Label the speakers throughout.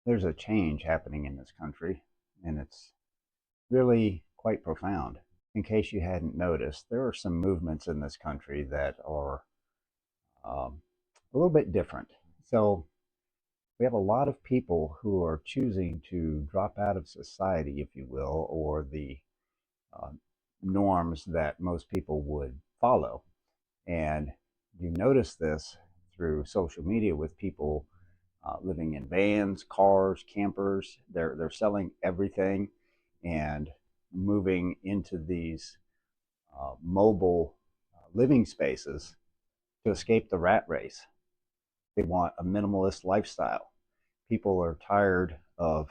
Speaker 1: There's a change happening in this country, and it's really quite profound. In case you hadn't noticed, there are some movements in this country that are a little bit different. So, we have a lot of people who are choosing to drop out of society, if you will, or the uh, norms that most people would follow. And you notice this through social media with people living in vans, cars, campers. They're selling everything and moving into these mobile living spaces to escape the rat race. They want a minimalist lifestyle. People are tired of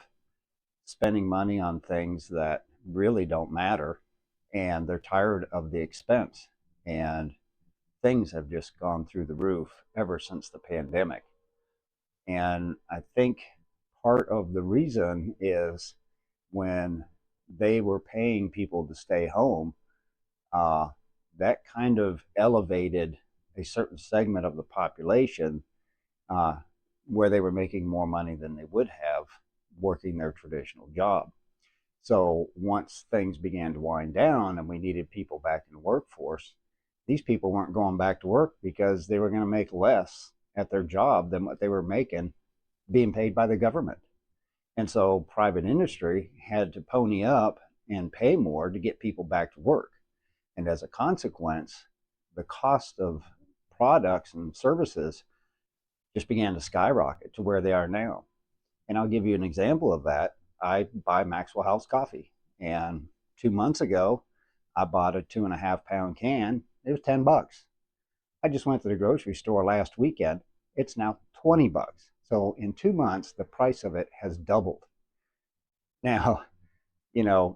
Speaker 1: spending money on things that really don't matter, and they're tired of the expense. And things have just gone through the roof ever since the pandemic. And I think part of the reason is when they were paying people to stay home, uh, that kind of elevated a certain segment of the population uh, where they were making more money than they would have working their traditional job. So once things began to wind down and we needed people back in the workforce, these people weren't going back to work because they were going to make less at their job than what they were making being paid by the government. And so private industry had to pony up and pay more to get people back to work. And as a consequence, the cost of products and services just began to skyrocket to where they are now. And I'll give you an example of that. I buy Maxwell House coffee. And 2 months ago, I bought a 2.5 pound can. It was $10. I just went to the grocery store last weekend. It's now $20. So in 2 months, the price of it has doubled. Now,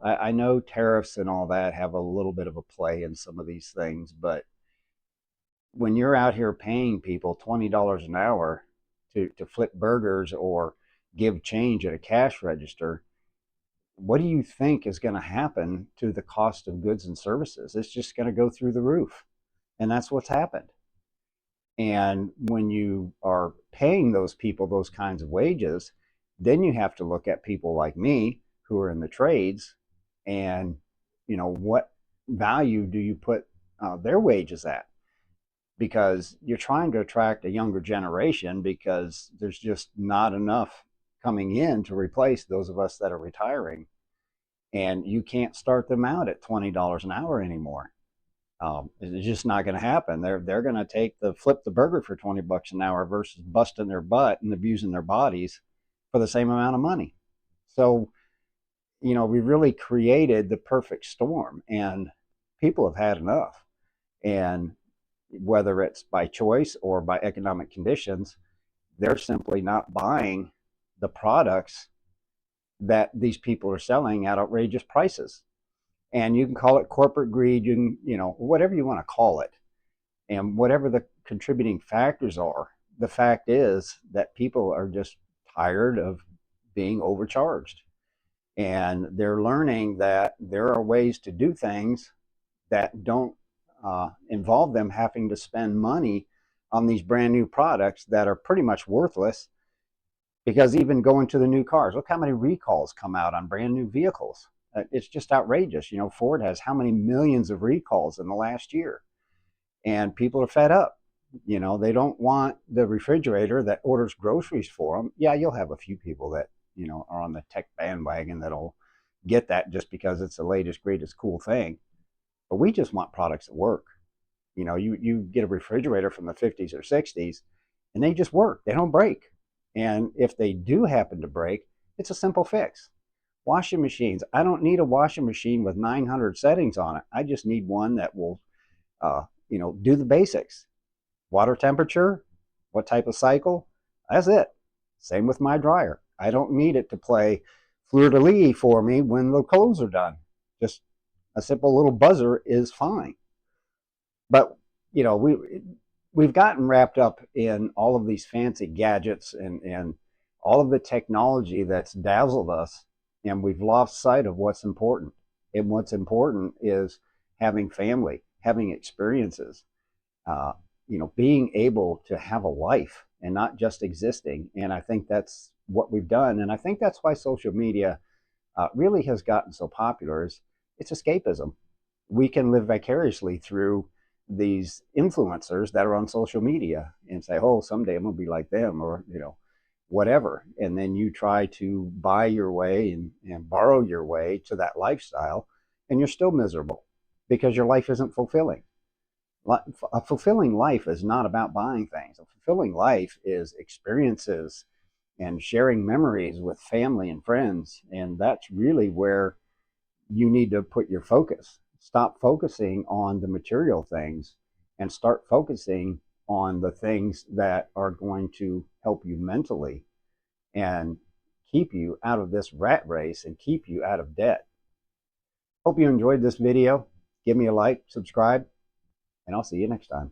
Speaker 1: I know tariffs and all that have a little bit of a play in some of these things, but when you're out here paying people $20 an hour to flip burgers or give change at a cash register, what do you think is going to happen to the cost of goods and services? It's just going to go through the roof. And that's what's happened. And when you are paying those people those kinds of wages, then you have to look at people like me who are in the trades and, what value do you put their wages at? Because you're trying to attract a younger generation because there's just not enough coming in to replace those of us that are retiring. And you can't start them out at $20 an hour anymore. It's just not going to happen. They're going to take the flip the burger for $20 an hour versus busting their butt and abusing their bodies for the same amount of money. So, we really created the perfect storm, and people have had enough. And whether it's by choice or by economic conditions, they're simply not buying the products that these people are selling at outrageous prices. And you can call it corporate greed, you can, whatever you want to call it. And whatever the contributing factors are, the fact is that people are just tired of being overcharged. And they're learning that there are ways to do things that don't involve them having to spend money on these brand new products that are pretty much worthless. Because even going to the new cars, look how many recalls come out on brand new vehicles. It's just outrageous. Ford has how many millions of recalls in the last year, and people are fed up. They don't want the refrigerator that orders groceries for them. Yeah, you'll have a few people that are on the tech bandwagon that'll get that just because it's the latest, greatest, cool thing. But we just want products that work. You get a refrigerator from the 50s or 60s, and they just work. They don't break. And if they do happen to break, it's a simple fix. Washing machines. I don't need a washing machine with 900 settings on it. I just need one that will, do the basics. Water temperature, what type of cycle. That's it. Same with my dryer. I don't need it to play fleur de lis for me when the clothes are done. Just a simple little buzzer is fine. But we've gotten wrapped up in all of these fancy gadgets and all of the technology that's dazzled us, and we've lost sight of what's important. And what's important is having family, having experiences, being able to have a life and not just existing. And I think that's what we've done. And I think that's why social media really has gotten so popular is it's escapism. We can live vicariously through these influencers that are on social media and say, oh, someday I'm going to be like them, or, whatever. And then you try to buy your way and borrow your way to that lifestyle, and you're still miserable because your life isn't fulfilling. A fulfilling life is not about buying things. A fulfilling life is experiences and sharing memories with family and friends. And that's really where you need to put your focus. Stop focusing on the material things and start focusing on the things that are going to help you mentally and keep you out of this rat race and keep you out of debt. Hope you enjoyed this video. Give me a like, subscribe, and I'll see you next time.